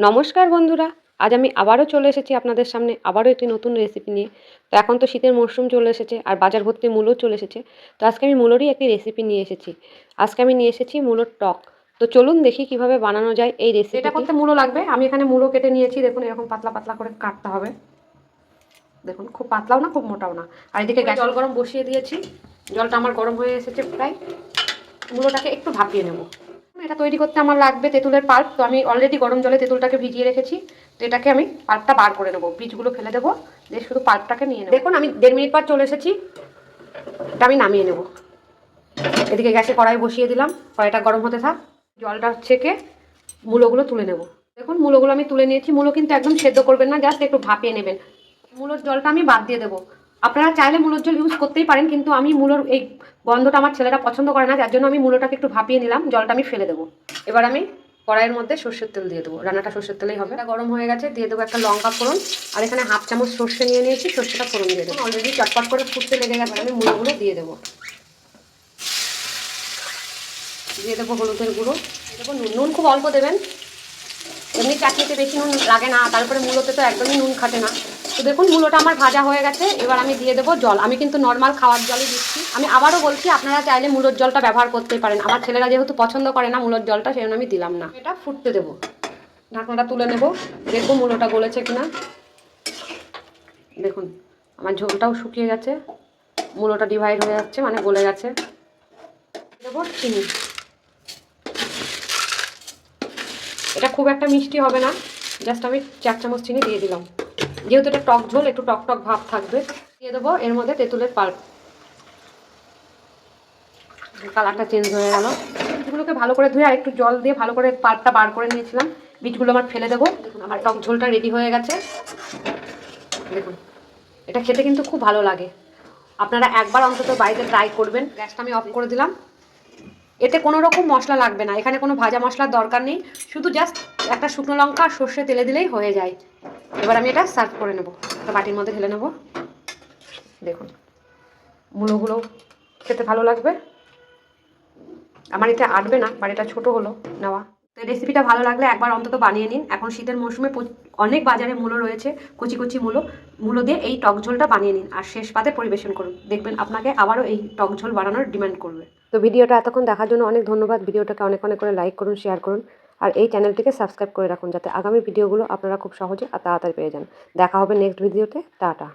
নমস্কার বন্ধুরা, আজ আমি আবারও চলে এসেছি আপনাদের সামনে আবারও একটি নতুন রেসিপি নিয়ে। তো এখন তো শীতের মরশুম চলে এসেছে আর বাজার ভর্তি মূলও চলে এসেছে। তো আজকে আমি মূলোরই একটি রেসিপি নিয়ে এসেছি। আজকে আমি নিয়ে এসেছি মূলোর টক। তো চলুন দেখি কিভাবে বানানো যায় এই রেসিপি। এটা করতে মূলো লাগবে। আমি এখানে মূলো কেটে নিয়েছি, দেখুন এরকম পাতলা পাতলা করে কাটতে হবে। দেখুন খুব পাতলাও না খুব মোটাও না। আর এদিকে জল গরম বসিয়ে দিয়েছি, জলটা আমার গরম হয়ে এসেছে প্রায়। মূলোটাকে একটু ভাপিয়ে নেব। এটা তৈরি করতে আমার লাগবে তেঁতুলের পাল্প। তো আমি অলরেডি গরম জলে তেঁতুলটাকে ভিজিয়ে রেখেছি। তো এটাকে আমি পাল্পটা বার করে নেবো, বীজগুলো ফেলে দেবো, দিয়ে শুধু পাল্পটাকে নিয়ে নেবো। দেখুন আমি 1.5 মিনিট পর চলে এসেছি, এটা আমি নামিয়ে নেব। এদিকে গ্যাসে কড়াই বসিয়ে দিলাম, কড়াইটা গরম হতে থাক। জলটা ছেঁকে মূলোগুলো তুলে নেব। দেখুন মূলোগুলো আমি তুলে নিয়েছি। মূলো কিন্তু একদম সেদ্ধ করবেন না, জাস্ট একটু ভাপিয়ে নেবেন। মূলোর জলটা আমি বাদ দিয়ে দেবো। আপনারা চাইলে মূলোর জল ইউজ করতেই পারেন, কিন্তু আমি মূলোর এই গন্ধটা আমার ছেলেরা পছন্দ করে না, যার জন্য আমি মূলোটাকে একটু ভাপিয়ে নিলাম। জলটা আমি ফেলে দেবো। এবার আমি কড়াইয়ের মধ্যে সর্ষের তেল দিয়ে দেবো। রান্নাটা সর্ষের তেলেই হবে। এটা গরম হয়ে গেছে, দিয়ে দেবো একটা লঙ্কা ফোড়ন। আর এখানে 1/2 চামচ সর্ষে নিয়ে নিয়েছি, সর্ষেটা ফোড়ন দিয়ে দেবো। অলরেডি চটপট করে ফুটতে লেগে গেছে, আমি মূলোগুলো দিয়ে দেবো। দিয়ে দেবো হলুদের গুঁড়ো, দেবো নুন খুব অল্প দেবেন। এমনি চাটনিতে বেশি নুন লাগে না, তারপরে মূলোতে তো একদমই নুন খাটে না। তো দেখুন মূলোটা আমার ভাজা হয়ে গেছে। এবার আমি দিয়ে দেবো জল। আমি কিন্তু নর্মাল খাওয়ার জলই দিচ্ছি। আমি আবারও বলছি, আপনারা চাইলে মূলোর জলটা ব্যবহার করতেই পারেন। আমার ছেলেরা যেহেতু পছন্দ করে না মূলোর জলটা, সেই জন্য আমি দিলাম না। এটা ফুটতে দেবো। ঢাকনাটা তুলে নেব, দেখবো মূলোটা গলেছে কিনা। দেখুন আমার ঝোলটাও শুকিয়ে গেছে, মূলোটা ডিভাইড হয়ে যাচ্ছে, মানে গলে গেছে। দেবো চিনি। এটা খুব একটা মিষ্টি হবে না, জাস্ট আমি 4 চামচ চিনি দিয়ে দিলাম। যেহেতু এটা টক ঝোল, একটু টক টক ভাব থাকবে। দিয়ে দেবো এর মধ্যে তেঁতুলের পাল্প। কালারটা চেঞ্জ হয়ে গেল। বীজগুলোকে ভালো করে ধুয়ে আর একটু জল দিয়ে ভালো করে পাল্পটা বার করে নিয়েছিলাম। বীজগুলো আমার ফেলে দেবো। দেখুন আমার টক ঝোলটা রেডি হয়ে গেছে। দেখুন এটা খেতে কিন্তু খুব ভালো লাগে। আপনারা একবার অন্তত বাড়িতে ট্রাই করবেন। গ্যাসটা আমি অফ করে দিলাম। এতে কোনো রকম মশলা লাগবে না, এখানে কোনো ভাজা মশলার দরকার নেই। শুধু জাস্ট একটা শুকনো লঙ্কা আর সর্ষে তেলে দিলেই হয়ে যায়। এবার আমি এটা সার্ভ করে নেব, একটা বাটির মধ্যে ঢেলে নেব। দেখুন মূলোগুলো খেতে ভালো লাগবে। আমার এটা আটবে না, বাড়িটা ছোট হলো নেওয়া। তো এই রেসিপিটা ভালো লাগলে একবার অন্তত বানিয়ে নিন। এখন শীতের মৌসুমে অনেক বাজারে মূলো রয়েছে, কচি কচি মূলো দিয়ে এই টক ঝোলটা বানিয়ে নিন আর শেষ পাতে পরিবেশন করুন। দেখবেন আপনাকে আবারও এই টক ঝোল বানানোর ডিমান্ড করবে। তো ভিডিওটা এতক্ষণ দেখার জন্য অনেক ধন্যবাদ। ভিডিওটাকে অনেক অনেক করে লাইক করুন, শেয়ার করুন আর এই চ্যানেলটিকে সাবস্ক্রাইব করে রাখুন, যাতে আগামী ভিডিওগুলো আপনারা খুব সহজে আর তাড়াতাড়ি পেয়ে যান। দেখা হবে নেক্সট ভিডিওতে। টাটা।